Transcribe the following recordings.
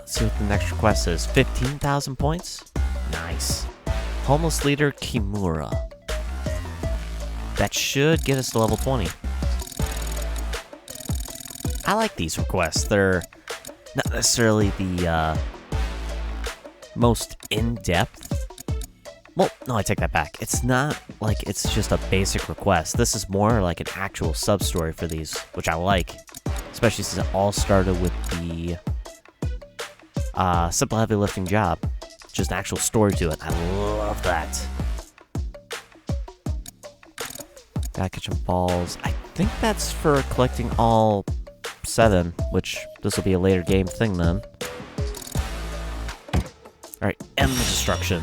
Let's see what the next request is. 15,000 points? Nice. Homeless leader Kimura. That should get us to level 20. I like these requests. They're not necessarily the most in-depth. Well, no, I take that back. It's not like it's just a basic request. This is more like an actual sub-story for these, which I like. Especially since it all started with the simple heavy lifting job. Just an actual story to it. I love that. Gotta catch some balls. I think that's for collecting all 7, which this will be a later game thing then. Alright, end the destruction.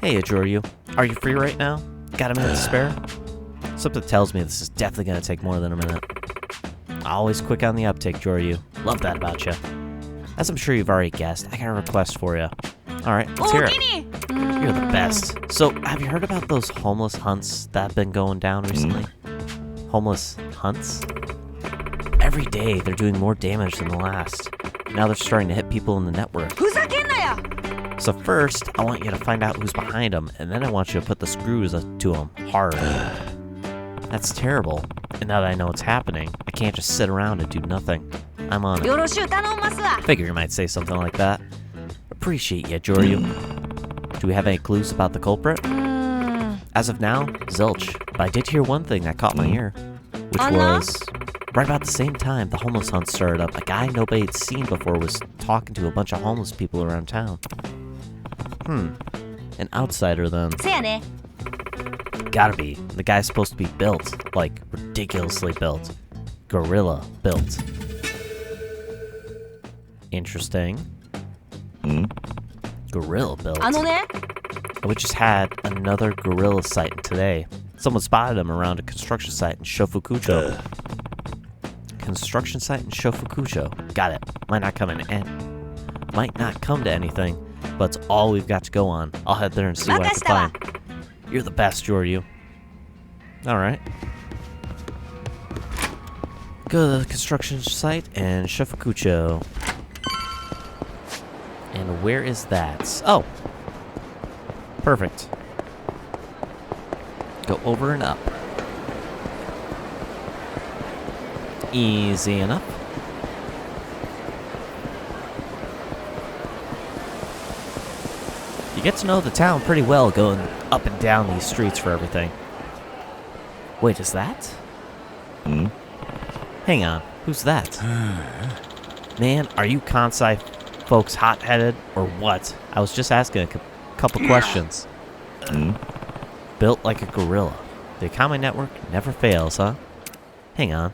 Hey, Joryu. Are you free right now? Got a minute to spare? Something tells me this is definitely going to take more than a minute. Always quick on the uptake, Joryu. Love that about you. As I'm sure you've already guessed, I got a request for you. Alright, let's hear it. You're the best. So, have you heard about those homeless hunts that have been going down recently? Homeless hunts? Every day, they're doing more damage than the last. Now they're starting to hit people in the network. So first, I want you to find out who's behind them, and then I want you to put the screws to them hard. That's terrible. And now that I know what's happening, I can't just sit around and do nothing. I'm on it. Figure you might say something like that. Appreciate you, Joryu. Do we have any clues about the culprit? As of now, zilch. But I did hear one thing that caught my ear, which was right about the same time the homeless hunt started up. A guy nobody had seen before was talking to a bunch of homeless people around town. An outsider then. Gotta be. The guy's supposed to be built, like ridiculously built. Gorilla built. Interesting. Gorilla built. We just had another gorilla sighting today. Someone spotted him around a construction site in Shofukucho. Construction site in Shofukucho. Got it. Might not come to anything, but it's all we've got to go on. I'll head there and see what I can find. You're the best, Joryu. Alright. Go to the construction site in Shofukucho. And where is that? Oh! Perfect. Go over and up. Easy enough. You get to know the town pretty well going up and down these streets for everything. Wait, is that? Hang on, who's that? Man, are you Kansai folks hot-headed or what? I was just asking a couple questions. Built like a gorilla. The Akame network never fails, huh? Hang on.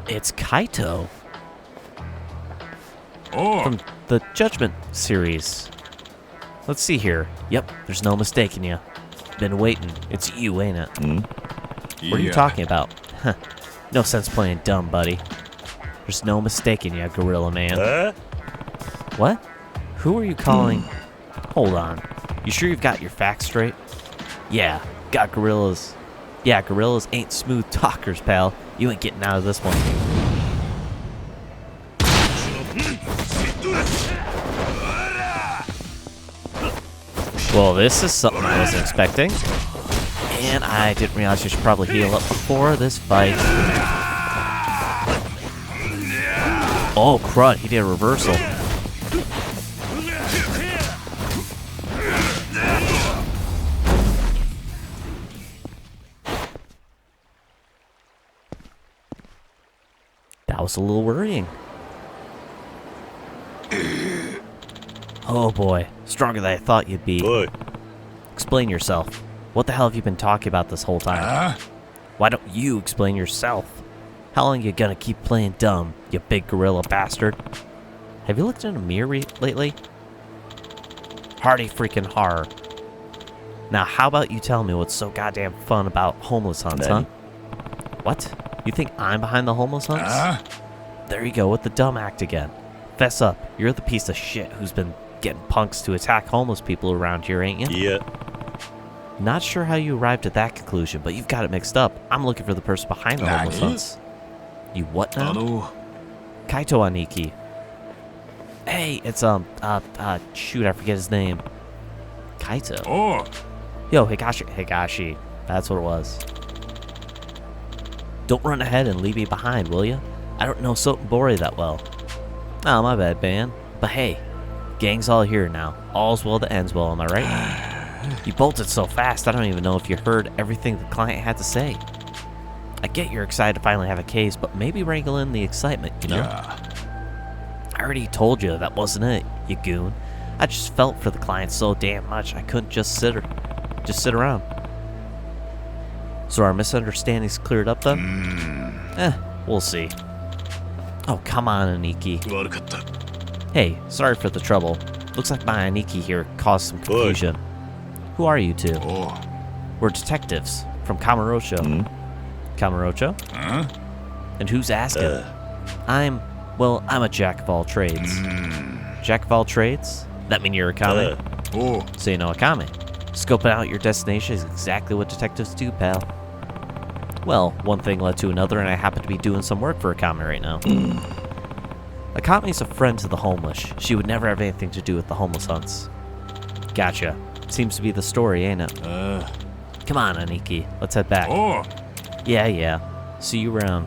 It's Kaito. From the Judgment series. Let's see here. Yep, there's no mistaking you. Been waiting. It's you, ain't it? What are you talking about? No sense playing dumb, buddy. There's no mistaking you, Gorilla Man. What? Who are you calling? Hold on. You sure you've got your facts straight? Yeah, got gorillas. Yeah, gorillas ain't smooth talkers, pal. You ain't getting out of this one. Well, this is something I wasn't expecting. And I didn't realize you should probably heal up before this fight. Oh, crud, he did a reversal. That was a little worrying. Oh boy, stronger than I thought you'd be. Good. Explain yourself. What the hell have you been talking about this whole time? Why don't you explain yourself? How long you gonna keep playing dumb, you big gorilla bastard? Have you looked in a mirror lately? Hardy freaking horror. Now how about you tell me what's so goddamn fun about homeless hunts, huh? What? You think I'm behind the homeless hunts? There you go with the dumb act again. Fess up, you're the piece of shit who's been getting punks to attack homeless people around here, ain't you? Yeah. Not sure how you arrived at that conclusion, but you've got it mixed up. I'm looking for the person behind the homeless hunts. You what now? Kaito Aniki. Hey, it's shoot, I forget his name. Kaito. Oh. Yo, Higashi. That's what it was. Don't run ahead and leave me behind, will ya? I don't know Sotenbori that well. Oh, my bad, man. But hey, gang's all here now. All's well that ends well, am I right? You bolted so fast, I don't even know if you heard everything the client had to say. I get you're excited to finally have a case, but maybe wrangle in the excitement, you know? Yeah. I already told you that wasn't it, you goon. I just felt for the client so damn much I couldn't just sit around. So our misunderstandings cleared up then? We'll see. Oh, come on, Aniki. Hey, sorry for the trouble. Looks like my Aniki here caused some confusion. Who are you two? Oh. We're detectives from Kamurocho. Kamurocho? Huh? And who's asking? I'm a jack of all trades. Jack of all trades? That mean you're a Akame? Oh. So you know Akame. Scoping out your destination is exactly what detectives do, pal. Well, one thing led to another, and I happen to be doing some work for Akame right now. Akame's a friend to the homeless. She would never have anything to do with the homeless hunts. Gotcha. Seems to be the story, ain't it? Come on, Aniki. Let's head back. Oh. Yeah. See you around.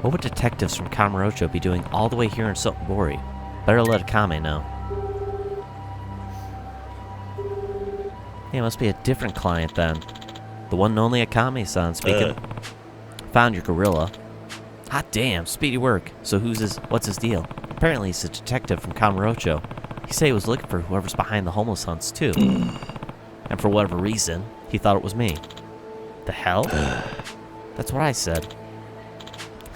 What would detectives from Kamurocho be doing all the way here in Sotenbori? Better let Akame know. Yeah, must be a different client then. The one and only Akame-san speaking. Found your gorilla. Hot damn, speedy work. So what's his deal? Apparently he's a detective from Kamurocho. He said he was looking for whoever's behind the homeless hunts too. And for whatever reason, he thought it was me. The hell? That's what I said.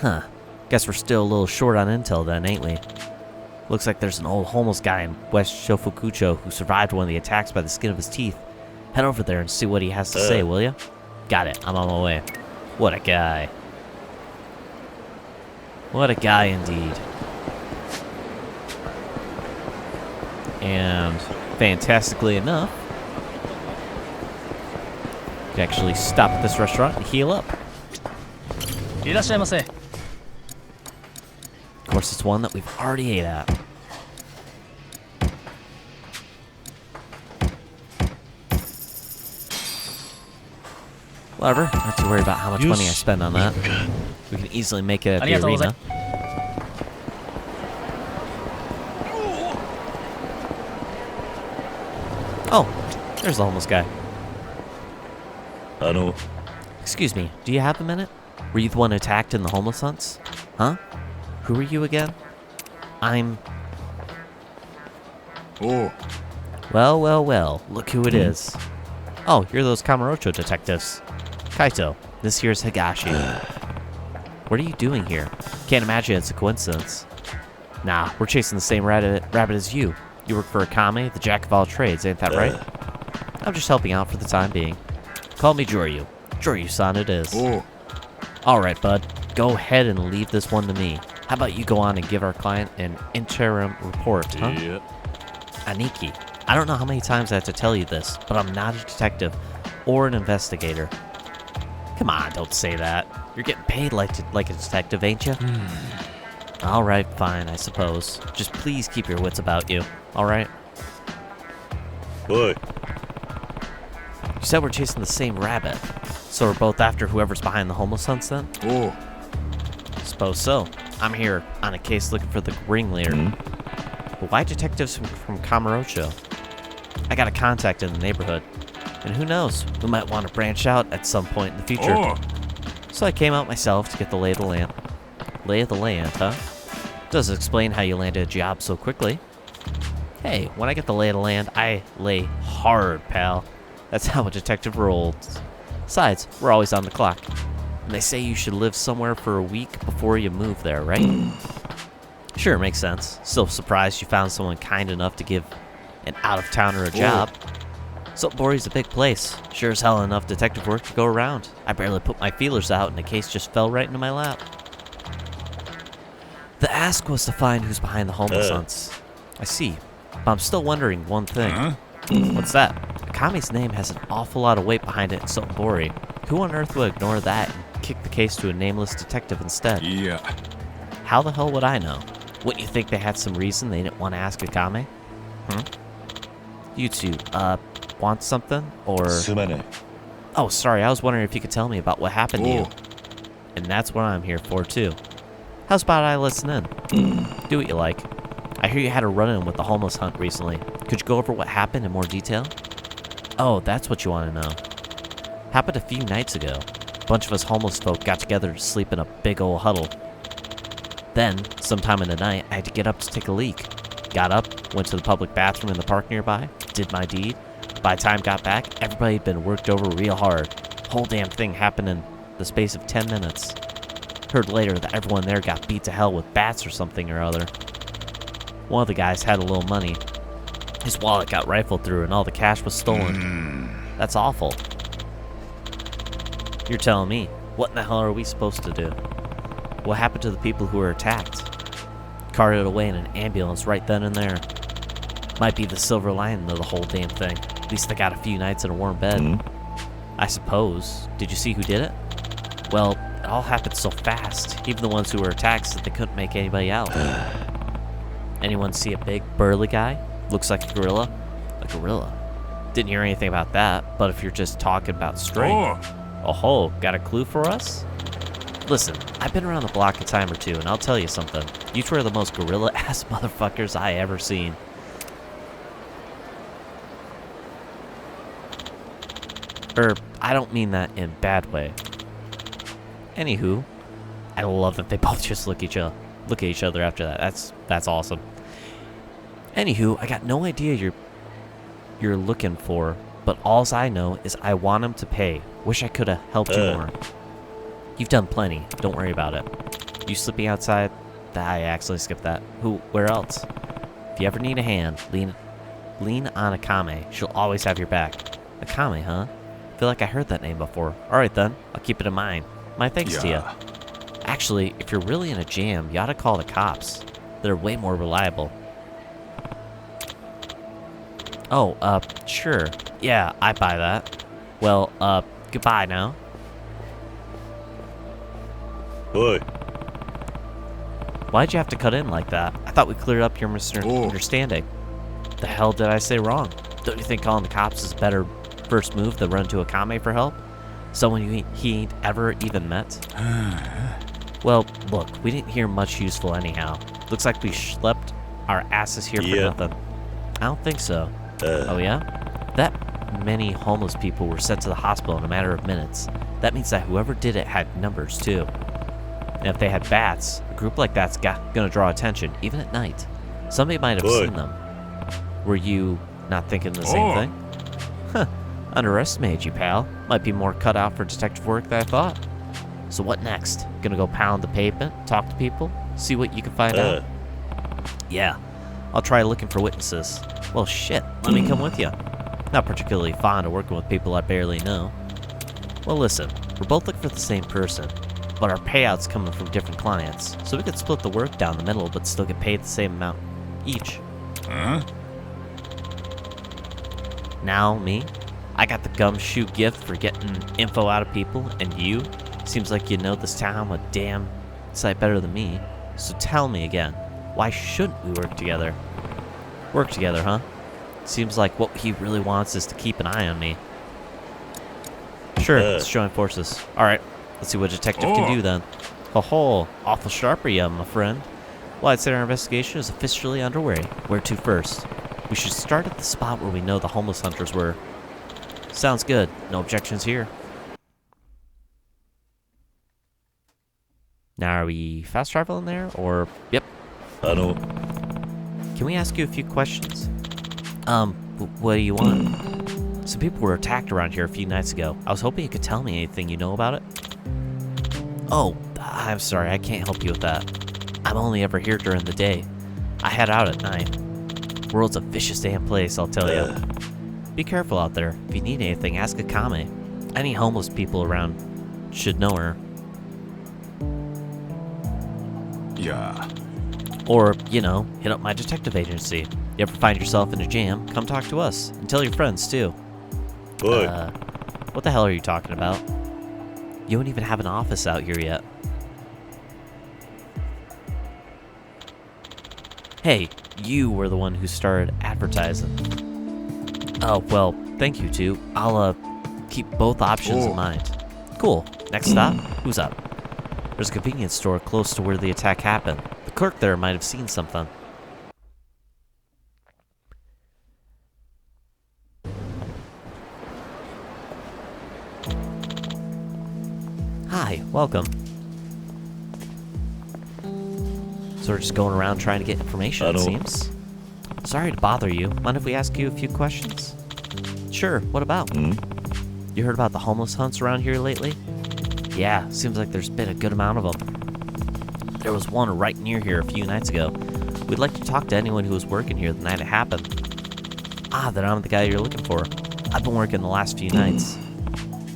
Huh. Guess we're still a little short on intel then, ain't we? Looks like there's an old homeless guy in West Shofukucho who survived one of the attacks by the skin of his teeth. Head over there and see what he has to say, will ya? Got it. I'm on my way. What a guy. What a guy indeed. And fantastically enough, you can actually stop at this restaurant and heal up. Of course, it's one that we've already ate at. Whatever, not too worried about how much money I spend on that. We can easily make it at the arena. Oh, there's the homeless guy. Excuse me, do you have a minute? Were you the one attacked in the homeless hunts? Huh? Who are you again? I'm... Oh. Well, look who it is. Oh, you're those Kamurocho detectives. Kaito, this here's Higashi. What are you doing here? Can't imagine it's a coincidence. Nah, we're chasing the same rabbit as you. You work for Akame, the jack of all trades, ain't that right? I'm just helping out for the time being. Call me Joryu. Joryu-san it is. Oh. Alright, bud. Go ahead and leave this one to me. How about you go on and give our client an interim report, huh? Yeah. Aniki, I don't know how many times I have to tell you this, but I'm not a detective or an investigator. Come on, don't say that. You're getting paid like a detective, ain't you? Alright, fine, I suppose. Just please keep your wits about you, alright? What? You said we're chasing the same rabbit. So we're both after whoever's behind the homeless hunts then? Oh. Suppose so. I'm here on a case looking for the ringleader. But why detectives from Kamurocho? I got a contact in the neighborhood. And who knows, we might want to branch out at some point in the future. Oh. So I came out myself to get the lay of the land. Lay of the land, huh? Does explain how you landed a job so quickly. Hey, when I get the lay of the land, I lay hard, pal. That's how a detective rolls. Besides, we're always on the clock. And they say you should live somewhere for a week before you move there, right? Sure, makes sense. Still surprised you found someone kind enough to give an out-of-towner a job. Sotenbori's a big place. Sure as hell enough detective work to go around. I barely put my feelers out and the case just fell right into my lap. The ask was to find who's behind the homeless hunts. I see. But I'm still wondering one thing. What's that? Akame's name has an awful lot of weight behind it in Sotenbori. Who on earth would ignore that and kick the case to a nameless detective instead? Yeah. How the hell would I know? Wouldn't you think they had some reason they didn't want to ask Akame? You two, want something? Or... Oh, sorry, I was wondering if you could tell me about what happened to you. And that's what I'm here for, too. How's about I listen in? Do what you like. I hear you had a run-in with the homeless hunt recently. Could you go over what happened in more detail? Oh, that's what you want to know. Happened a few nights ago. A bunch of us homeless folk got together to sleep in a big old huddle. Then, sometime in the night, I had to get up to take a leak. Got up, went to the public bathroom in the park nearby, did my deed. By the time I got back, everybody had been worked over real hard. Whole damn thing happened in the space of 10 minutes. Heard later that everyone there got beat to hell with bats or something or other. One of the guys had a little money. His wallet got rifled through and all the cash was stolen. That's awful. You're telling me, what in the hell are we supposed to do? What happened to the people who were attacked? Carted away in an ambulance right then and there. Might be the silver lining of the whole damn thing. At least they got a few nights in a warm bed. I suppose. Did you see who did it? Well, it all happened so fast. Even the ones who were attacked said they couldn't make anybody out. Anyone see a big, burly guy? Looks like a gorilla? A gorilla. Didn't hear anything about that, but if you're just talking about strength... Oh, got a clue for us? Listen, I've been around the block a time or two, and I'll tell you something. You two are the most gorilla-ass motherfuckers I ever seen. I don't mean that in a bad way. Anywho, I love that they both just look at each other after that. That's awesome. Anywho, I got no idea you're looking for, but alls I know is I want him to pay. Wish I could have helped you more. You've done plenty. Don't worry about it. You slipping outside? I accidentally skipped that. Where else? If you ever need a hand, lean on Akame. She'll always have your back. Akame, huh? Feel like I heard that name before. Alright then, I'll keep it in mind. My thanks to you. Actually, if you're really in a jam, you ought to call the cops. They're way more reliable. Oh, sure. Yeah, I buy that. Well, goodbye now. Why'd you have to cut in like that? I thought we cleared up your misunderstanding. The hell did I say wrong? Don't you think calling the cops is a better first move than run to Akame for help? Someone he ain't ever even met? Well, look, we didn't hear much useful anyhow. Looks like we schlepped our asses here for nothing. I don't think so. Oh yeah? That many homeless people were sent to the hospital in a matter of minutes. That means that whoever did it had numbers too. And if they had bats, a group like that's gonna draw attention, even at night. Somebody might have seen them. Were you not thinking the same thing? Huh. Underestimated you, pal. Might be more cut out for detective work than I thought. So what next? Gonna go pound the pavement, talk to people, see what you can find out? Yeah, I'll try looking for witnesses. Well, shit, let me come with you. Not particularly fond of working with people I barely know. Well, listen, we're both looking for the same person, but our payouts coming from different clients, so we could split the work down the middle but still get paid the same amount each. Now, me? I got the gumshoe gift for getting info out of people, and you? Seems like you know this town a damn sight better than me. So tell me again, why shouldn't we work together? Work together, huh? Seems like what he really wants is to keep an eye on me. Sure, let's join forces. Alright, let's see what a detective can do then. Ho-ho, awful sharp are you, my friend. Well, I'd say our investigation is officially underway. Where to first? We should start at the spot where we know the homeless hunters were. Sounds good. No objections here. Now, are we fast traveling there, or... Yep. I don't... Can we ask you a few questions? What do you want? Some people were attacked around here a few nights ago. I was hoping you could tell me anything you know about it. Oh, I'm sorry, I can't help you with that. I'm only ever here during the day. I head out at night. World's a vicious damn place, I'll tell you. Be careful out there. If you need anything, ask Akame. Any homeless people around should know her. Yeah. Or, you know, hit up my detective agency. You ever find yourself in a jam, come talk to us. And tell your friends, too. What the hell are you talking about? You don't even have an office out here yet. Hey, you were the one who started advertising. Oh, well, thank you, too. I'll, keep both options in mind. Cool. Next stop? Who's up? There's a convenience store close to where the attack happened. The clerk there might have seen something. Hi, welcome. So we're just going around trying to get information, it seems. Sorry to bother you. Mind if we ask you a few questions? Sure, what about? You heard about the homeless hunts around here lately? Yeah, seems like there's been a good amount of them. There was one right near here a few nights ago. We'd like to talk to anyone who was working here the night it happened. Ah, then I'm the guy you're looking for. I've been working the last few nights.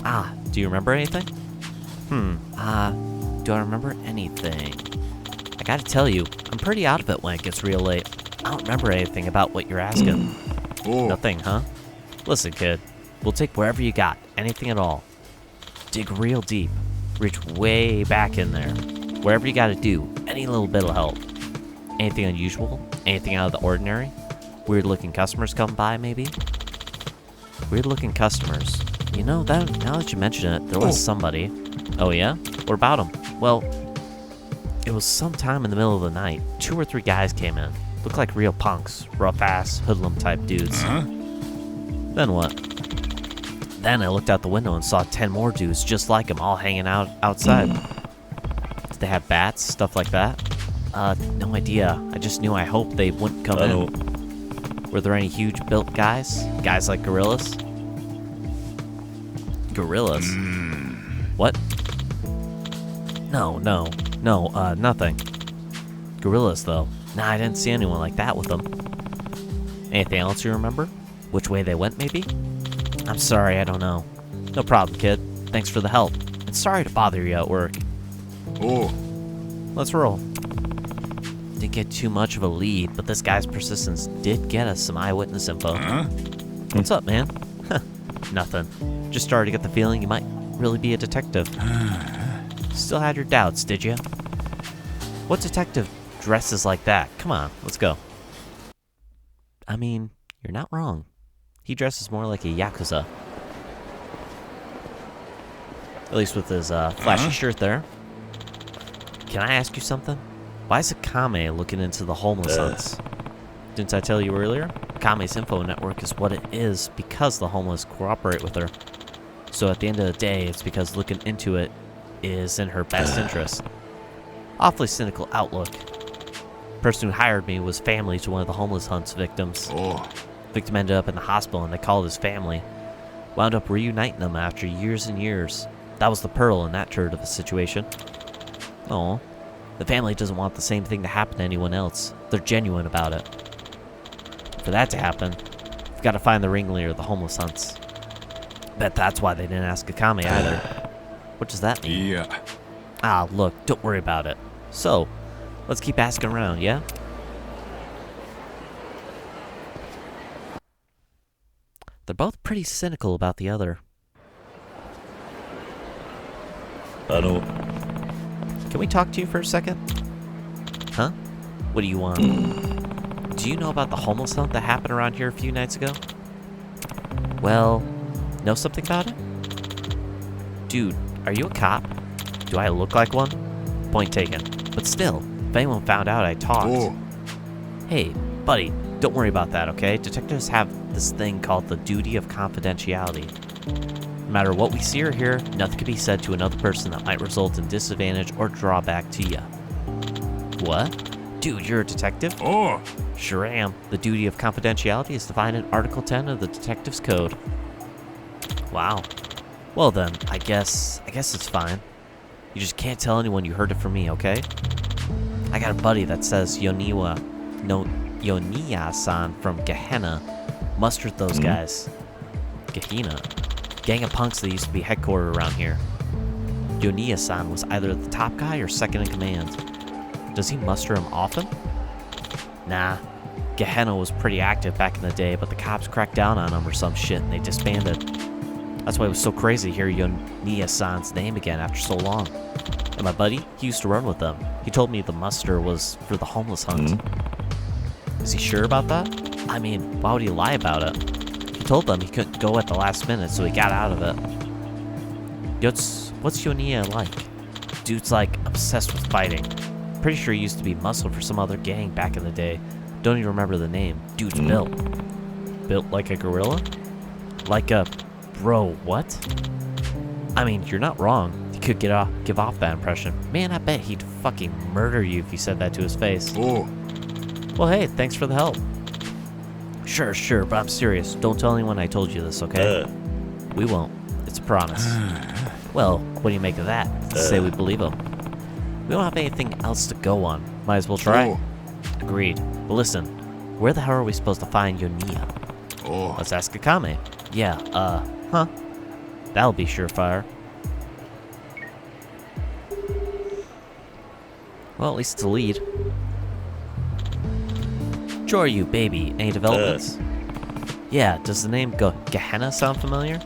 Ah, do you remember anything? Do I remember anything? I gotta tell you, I'm pretty out of it when it gets real late. I don't remember anything about what you're asking. Nothing, huh? Listen, kid. We'll take wherever you got, anything at all. Dig real deep. Reach way back in there. Wherever you gotta do, any little bit will help. Anything unusual? Anything out of the ordinary? Weird-looking customers come by, maybe? Weird-looking customers. You know, now that you mention it, there was somebody. Oh yeah? What about him? Well, it was sometime in the middle of the night. 2 or 3 guys came in. Looked like real punks. Rough-ass, hoodlum-type dudes. Then what? Then I looked out the window and saw 10 more dudes just like him all hanging out outside. Did they have bats? Stuff like that? No idea. I just knew I hoped they wouldn't come in. Were there any huge built guys? Guys like gorillas? Gorillas? What? No, nothing. Gorillas, though. Nah, I didn't see anyone like that with them. Anything else you remember? Which way they went, maybe? I'm sorry, I don't know. No problem, kid. Thanks for the help. And sorry to bother you at work. Let's roll. Didn't get too much of a lead, but this guy's persistence did get us some eyewitness info. What's up, man? Nothing. Just started to get the feeling you might really be a detective. Still had your doubts, did you? What detective dresses like that? Come on, let's go. I mean, you're not wrong. He dresses more like a Yakuza. At least with his flashy shirt there. Can I ask you something? Why is Akame looking into the homeless hunts? Didn't I tell you earlier? Akame's info network is what it is because the homeless cooperate with her. So at the end of the day, it's because looking into it is in her best interest. Awfully cynical outlook. The person who hired me was family to one of the homeless hunts victims. Victim ended up in the hospital and they called his family. Wound up reuniting them after years and years. That was the pearl in that turd of a situation. Aw. The family doesn't want the same thing to happen to anyone else. They're genuine about it. For that to happen, we've got to find the ringleader of the homeless hunts. Bet that's why they didn't ask Akame either. What does that mean? Yeah. Ah, look, don't worry about it. So, let's keep asking around, yeah? They're both pretty cynical about the other. Can we talk to you for a second? Huh? What do you want? Do you know about the homeless hunt that happened around here a few nights ago? Well, know something about it? Dude, are you a cop? Do I look like one? Point taken. But still, if anyone found out I talked... Hey, buddy, don't worry about that, okay? Detectives have this thing called the duty of confidentiality. No matter what we see or hear, nothing can be said to another person that might result in disadvantage or drawback to ya. What? Dude, you're a detective? Sure am. The duty of confidentiality is defined in Article 10 of the Detective's Code. Wow. Well then, I guess it's fine. You just can't tell anyone you heard it from me, okay? I got a buddy that says Yoniya-san from Gehenna mustered those guys. Gehenna? Gang of punks that used to be headquartered around here. Yoniya-san was either the top guy or second in command. Does he muster him often? Nah. Gehenna was pretty active back in the day, but the cops cracked down on them or some shit and they disbanded. That's why it was so crazy to hear Yoniya-san's name again after so long. And my buddy, he used to run with them. He told me the muster was for the homeless hunt. Is he sure about that? I mean, why would he lie about it? He told them he couldn't go at the last minute, so he got out of it. What's Yoniya like? Dude's like obsessed with fighting. Pretty sure he used to be muscle for some other gang back in the day. Don't even remember the name. Dude's built. Built like a gorilla? Like a... Bro, what? I mean, you're not wrong. You could give off that impression. Man, I bet he'd fucking murder you if you said that to his face. Oh. Well, hey, thanks for the help. Sure, but I'm serious. Don't tell anyone I told you this, okay? We won't. It's a promise. Well, what do you make of that? Say we believe him. We don't have anything else to go on. Might as well try. Oh. Agreed. But listen, where the hell are we supposed to find Yoniya? Oh. Let's ask Akame. Yeah, huh? That'll be surefire. Well, at least it's a lead. Joryu, baby. Any developments? Yeah, does the name Gehenna sound familiar?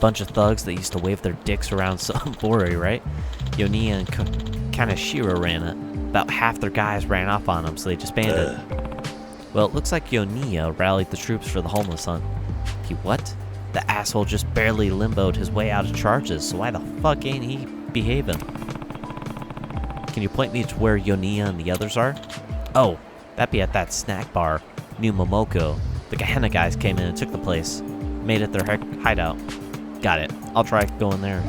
Bunch of thugs that used to wave their dicks around some Bori, right? Yoniya and Kaneshiro ran it. About half their guys ran off on them, so they disbanded. Well, it looks like Yoniya rallied the troops for the homeless hunt. He what? The asshole just barely limboed his way out of charges, so why the fuck ain't he behaving? Can you point me to where Yoniya and the others are? Oh, that'd be at that snack bar, New Momoko. The Gehenna guys came in and took the place. Made it their hideout. Got it. I'll try going there.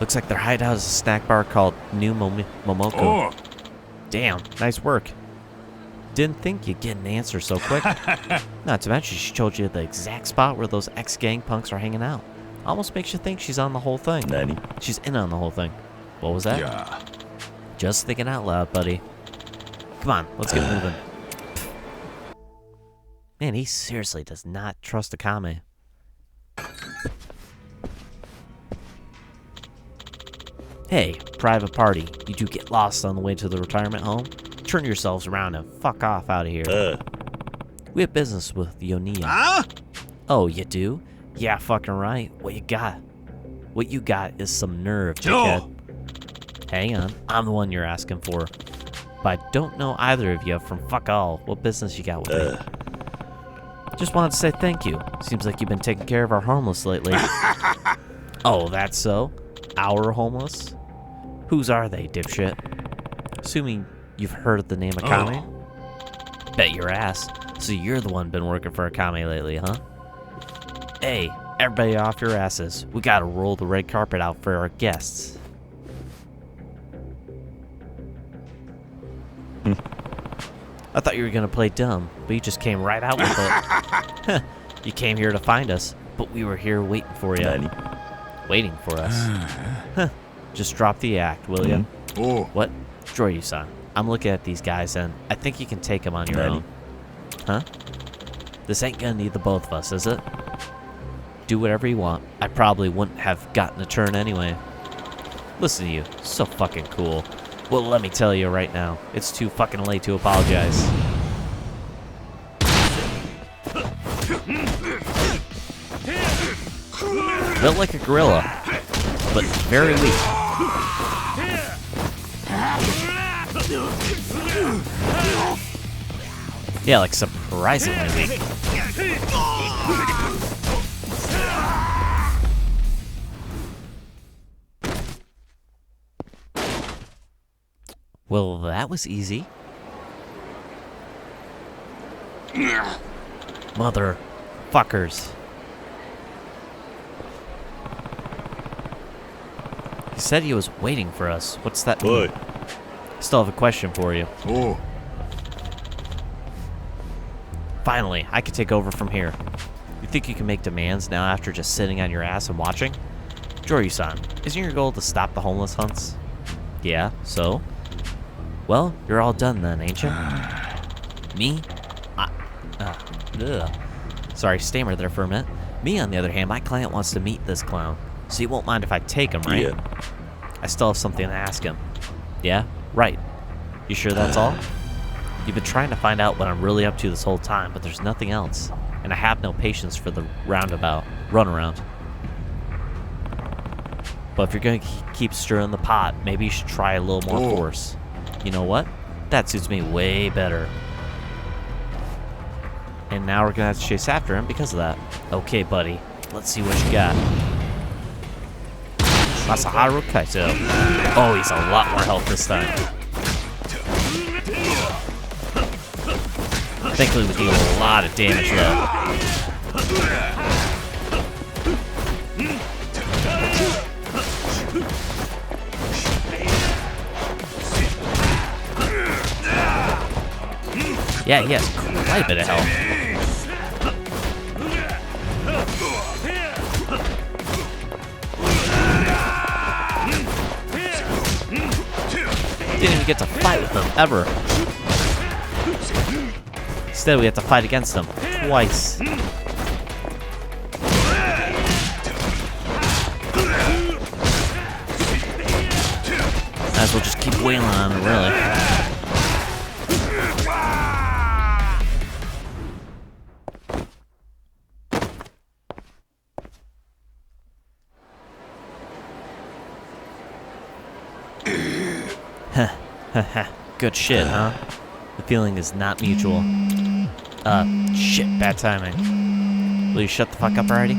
Looks like their hideout is a snack bar called New Momoko. Oh. Damn, nice work. Didn't think you'd get an answer so quick. Not to mention she told you the exact spot where those ex-gang punks are hanging out. Almost makes you think she's on the whole thing. Nanny. She's in on the whole thing. What was that? Yeah. Just thinking out loud, buddy. Come on, let's get moving. Man, he seriously does not trust Akame. Hey, private party. You two get lost on the way to the retirement home? Turn yourselves around and fuck off out of here. We have business with Yoniya. Huh? Oh, you do? Yeah, fucking right. What you got? What you got is some nerve, dickhead. Hang on, I'm the one you're asking for. But I don't know either of you from fuck all. What business you got with me? Just wanted to say thank you. Seems like you've been taking care of our homeless lately. Oh, that's so? Our homeless? Whose are they, dipshit? Assuming you've heard of the name Akame? Bet your ass. So you're the one been working for Akame lately, huh? Hey, everybody off your asses. We gotta roll the red carpet out for our guests. I thought you were gonna play dumb, but you just came right out with it. You came here to find us, but we were here waiting for you. Waiting for us. Just drop the act, will you? Oh. What? Joryu-san, I'm looking at these guys and I think you can take them on your own. Huh? This ain't gonna need the both of us, is it? Do whatever you want. I probably wouldn't have gotten a turn anyway. Listen to you, so fucking cool. Well, let me tell you right now, it's too fucking late to apologize. Built like a gorilla, but very weak. Yeah, like surprisingly weak. Well, that was easy. Mother fuckers. He said he was waiting for us. What's that mean? Still have a question for you. Oh. Finally, I can take over from here. You think you can make demands now after just sitting on your ass and watching? Joryu-san, isn't your goal to stop the homeless hunts? Yeah, so? Well, you're all done then, ain't you? Me? Sorry, stammered there for a minute. Me, on the other hand, my client wants to meet this clown, so you won't mind if I take him, right? Yeah. I still have something to ask him. Yeah? Right. You sure that's all? You've been trying to find out what I'm really up to this whole time, but there's nothing else. And I have no patience for the runaround. But if you're going to keep stirring the pot, maybe you should try a little more force. You know what? That suits me way better. And now we're going to have to chase after him because of that. Okay, buddy. Let's see what you got. Masaharu Kaito. Oh, he's a lot more health this time. Thankfully, we deal a lot of damage, though. Yeah, he has quite a bit of health. Didn't even get to fight with him, ever. Instead, we have to fight against him twice. Might as well just keep wailing on him, really. Good shit, huh? The feeling is not mutual. Shit, bad timing. Will you shut the fuck up already?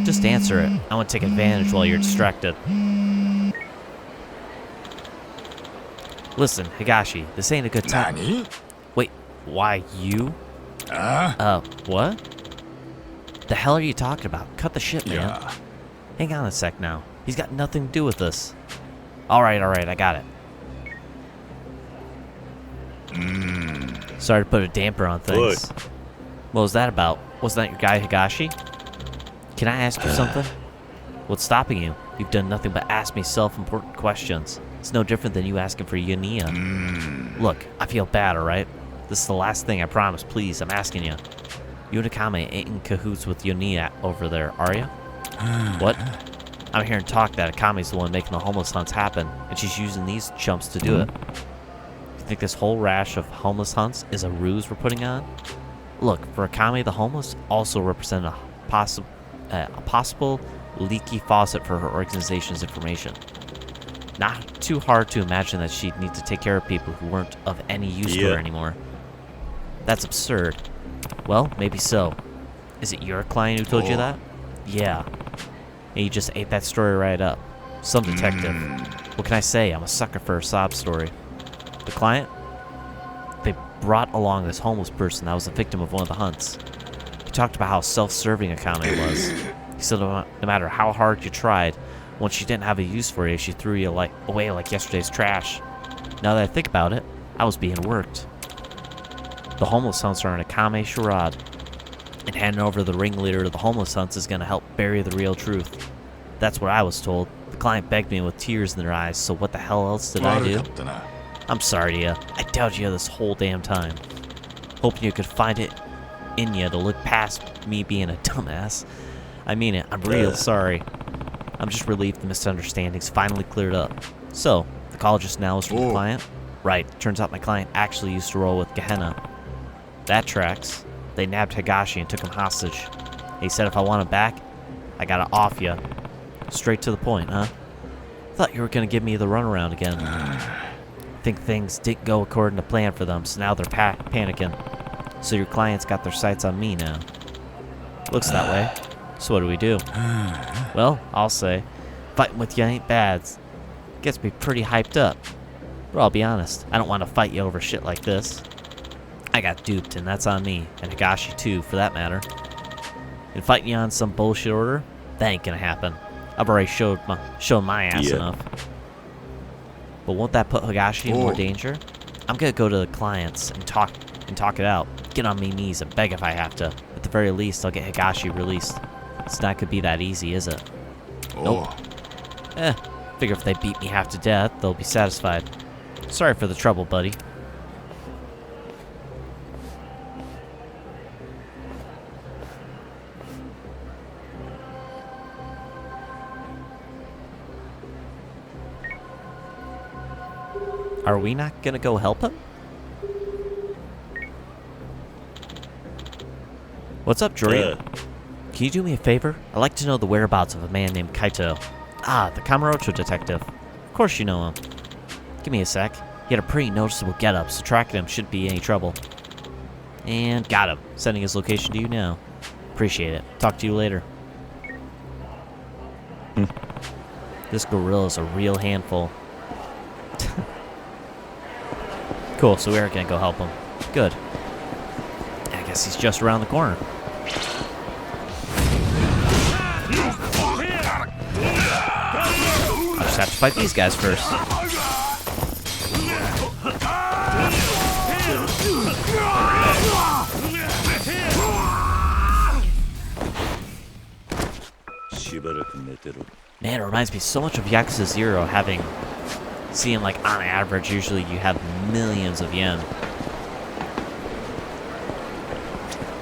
Just answer it. I want to take advantage while you're distracted. Listen, Higashi, this ain't a good time. Nani? Wait, why you? What? The hell are you talking about? Cut the shit, man. Yeah. Hang on a sec now. He's got nothing to do with this. Alright, I got it. Sorry to put a damper on things. What was that about? Wasn't that your guy Higashi? Can I ask you something? What's stopping you? You've done nothing but ask me self-important questions. It's no different than you asking for Yunia. Look, I feel bad, alright? This is the last thing, I promise. Please, I'm asking you. You and Akame ain't in cahoots with Yunia over there, are you? What? I'm hearing talk that Akame's the one making the homeless hunts happen, and she's using these chumps to do it. You think this whole rash of homeless hunts is a ruse we're putting on? Look, for Akame, the homeless also represent a possible leaky faucet for her organization's information. Not too hard to imagine that she'd need to take care of people who weren't of any use to her anymore. That's absurd. Well, maybe so. Is it your client who told you that? Yeah. And you just ate that story right up. Some detective. What can I say? I'm a sucker for a sob story. The client? They brought along this homeless person that was a victim of one of the hunts. He talked about how self-serving Akame was. He said no matter how hard you tried, once she didn't have a use for you, she threw you away like yesterday's trash. Now that I think about it, I was being worked. The homeless hunts are an Akame charade, and handing over the ringleader to the homeless hunts is going to help bury the real truth. That's what I was told. The client begged me with tears in their eyes, so what the hell else did I do? I'm sorry to you. I doubted you this whole damn time. Hoping you could find it in you to look past me being a dumbass. I mean it. I'm real sorry. I'm just relieved the misunderstanding's finally cleared up. So, the call just now is from the client? Right. Turns out my client actually used to roll with Gehenna. That tracks. They nabbed Higashi and took him hostage. He said if I want him back, I gotta off you. Straight to the point, huh? Thought you were gonna give me the runaround again. Think things didn't go according to plan for them, so now they're panicking. So your client's got their sights on me now. Looks that way. So what do we do? Well, I'll say, fighting with you ain't bad. Gets me pretty hyped up. But I'll be honest, I don't want to fight you over shit like this. I got duped, and that's on me, and Higashi too, for that matter. And fighting you on some bullshit order, that ain't gonna happen. I've already shown my ass enough. But won't that put Higashi in more danger? I'm gonna go to the clients and talk it out. Get on me knees and beg if I have to. At the very least, I'll get Higashi released. It's not gonna be that easy, is it? Nope. Figure if they beat me half to death, they'll be satisfied. Sorry for the trouble, buddy. Are we not gonna go help him? What's up, Joryu? Can you do me a favor? I'd like to know the whereabouts of a man named Kaito. Ah, the Kamurocho detective. Of course you know him. Give me a sec. He had a pretty noticeable getup, so tracking him shouldn't be any trouble. And got him. Sending his location to you now. Appreciate it. Talk to you later. This gorilla's a real handful. Cool, so we are gonna go help him. Good. I guess he's just around the corner. I'll just have to fight these guys first. Man, it reminds me so much of Yakuza 0, seeing like on average, usually you have millions of yen.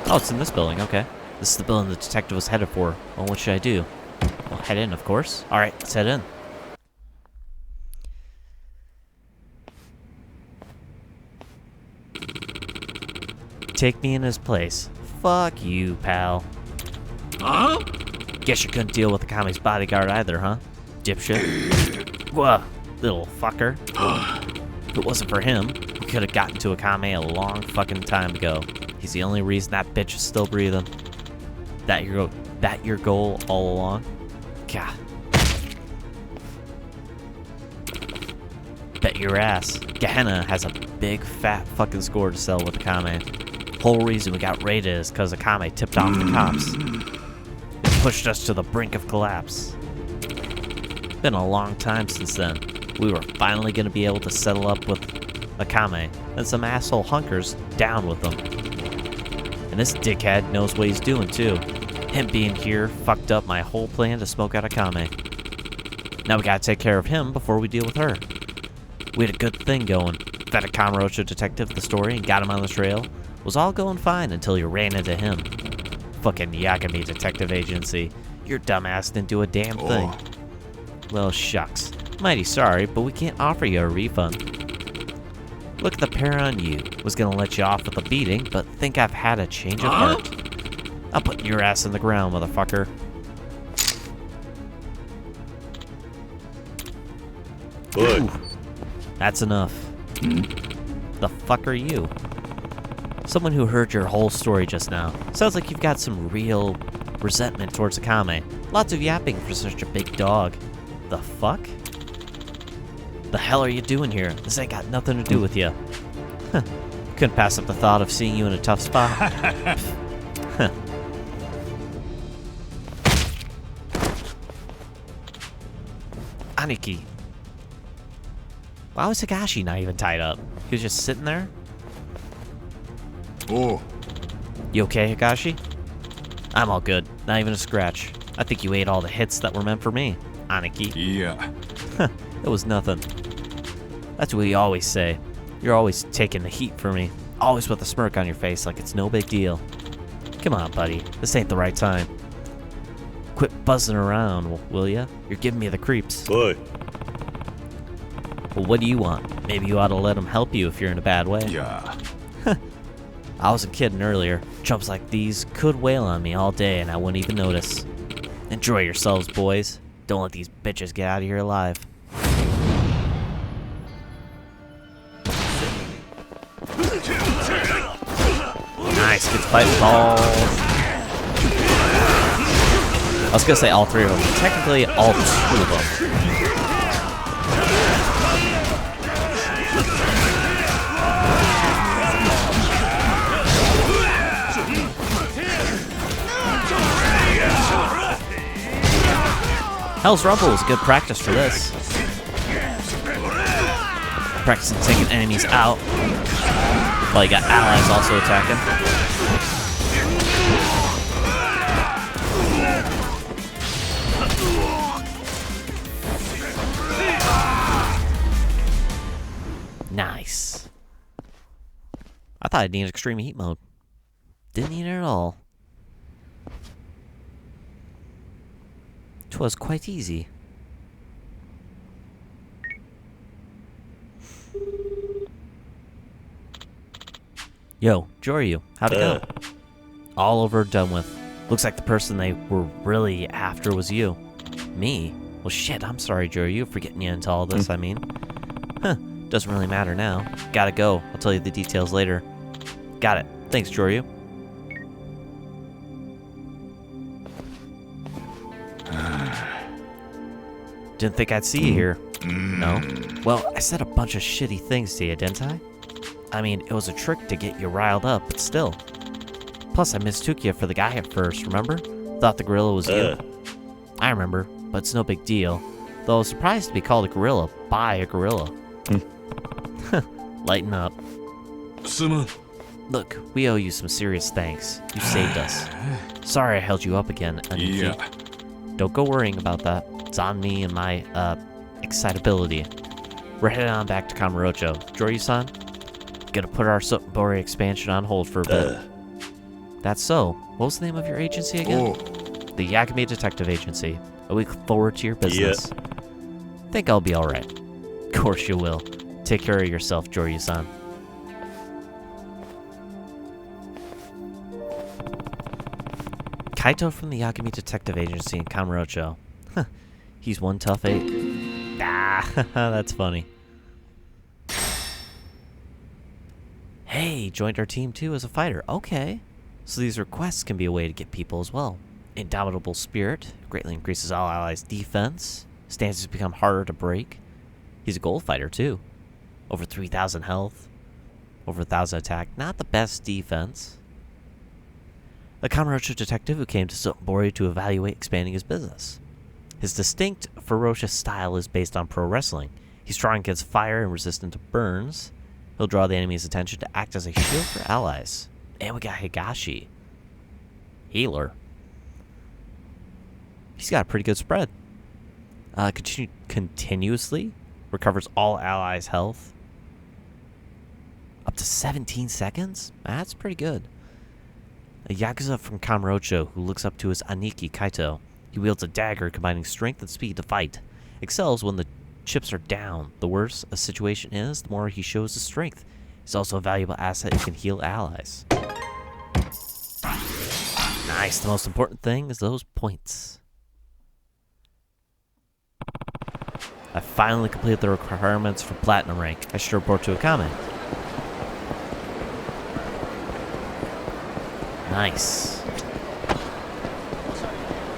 Oh, it's in this building, okay. This is the building the detective was headed for. Well, what should I do? Well, head in, of course. Alright, let's head in. Take me in his place. Fuck you, pal. Huh? Guess you couldn't deal with the Kami's bodyguard either, huh? Dipshit. Whoa, little fucker. If it wasn't for him, we could have gotten to a Kami a long fucking time ago. He's the only reason that bitch is still breathing. That your goal all along? God. Bet your ass. Gehenna has a big fat fucking score to sell with the Kami. Whole reason we got raided is because the Kami tipped off the cops. It pushed us to the brink of collapse. Been a long time since then. We were finally gonna be able to settle up with a Kami, and some asshole hunkers down with them. And this dickhead knows what he's doing too. Him being here fucked up my whole plan to smoke out a Kami. Now we gotta take care of him before we deal with her. We had a good thing going. Fed a Kamurocho detective the story and got him on the trail. Was all going fine until you ran into him. Fucking Yakami Detective Agency. Your dumbass didn't do a damn thing. Well, shucks. Mighty sorry, but we can't offer you a refund. Look at the pair on you. Was gonna let you off with a beating, but think I've had a change of heart. I'm putting your ass in the ground, motherfucker. Ooh, that's enough. The fuck are you? Someone who heard your whole story just now. Sounds like you've got some real resentment towards Akame. Lots of yapping for such a big dog. The fuck? The hell are you doing here? This ain't got nothing to do with you. Huh. Couldn't pass up the thought of seeing you in a tough spot. Huh. Aniki. Why was Higashi not even tied up? He was just sitting there? Oh. You okay, Higashi? I'm all good. Not even a scratch. I think you ate all the hits that were meant for me, Aniki. Yeah. It was nothing. That's what you always say. You're always taking the heat for me. Always with a smirk on your face like it's no big deal. Come on, buddy. This ain't the right time. Quit buzzing around, will ya? You're giving me the creeps. Boy. Well, what do you want? Maybe you ought to let him help you if you're in a bad way. Yeah. I wasn't kidding earlier. Chumps like these could wail on me all day and I wouldn't even notice. Enjoy yourselves, boys. Don't let these bitches get out of here alive. Nice, gets fight with all... I was gonna say all three of them. Technically, all two of them. Hell's Rumble is good practice for this. Practicing taking enemies out. While you got allies also attacking. Nice. I thought I'd need extreme heat mode. Didn't need it at all. 'Twas quite easy. Yo, Joryu, how'd it go? All over, done with. Looks like the person they were really after was you. Me? Well, shit, I'm sorry, Joryu, for getting you into all this, I mean. Doesn't really matter now. Gotta go. I'll tell you the details later. Got it. Thanks, Joryu. Didn't think I'd see you here. No? Well, I said a bunch of shitty things to you, didn't I? I mean, it was a trick to get you riled up, but still. Plus, I mistook you for the guy at first, remember? Thought the gorilla was you. I remember, but it's no big deal. Though I was surprised to be called a gorilla by a gorilla. Lighten up. Look, we owe you some serious thanks. You saved us. Sorry I held you up again, Aniki. Yeah. Don't go worrying about that. It's on me and my, excitability. We're heading on back to Kamurocho. Joryu-san, gonna put our Sotobori expansion on hold for a bit. That's so. What was the name of your agency again? The Yakuza Detective Agency. I look forward to your business. Think I'll be alright. Of course you will. Take care of yourself, Joryu-san. Kaito from the Yakuza Detective Agency in Kamurocho. He's one tough eight. That's funny. Hey, joined our team too as a fighter. Okay. So these requests can be a way to get people as well. Indomitable spirit greatly increases all allies' defense. Stances become harder to break. He's a gold fighter too. Over 3,000 health. Over 1,000 attack. Not the best defense. A Kamurocho detective who came to Sotobori to evaluate expanding his business. His distinct, ferocious style is based on pro wrestling. He's strong against fire and resistant to burns. He'll draw the enemy's attention to act as a shield for allies. And we got Higashi. Healer. He's got a pretty good spread. Continuously recovers all allies' health. Up to 17 seconds? That's pretty good. A Yakuza from Kamurocho who looks up to his Aniki Kaito. He wields a dagger combining strength and speed to fight. Excels when the chips are down. The worse a situation is, the more he shows his strength. He's also a valuable asset who can heal allies. Nice. The most important thing is those points. I finally completed the requirements for Platinum rank. I should report to a comment. Nice.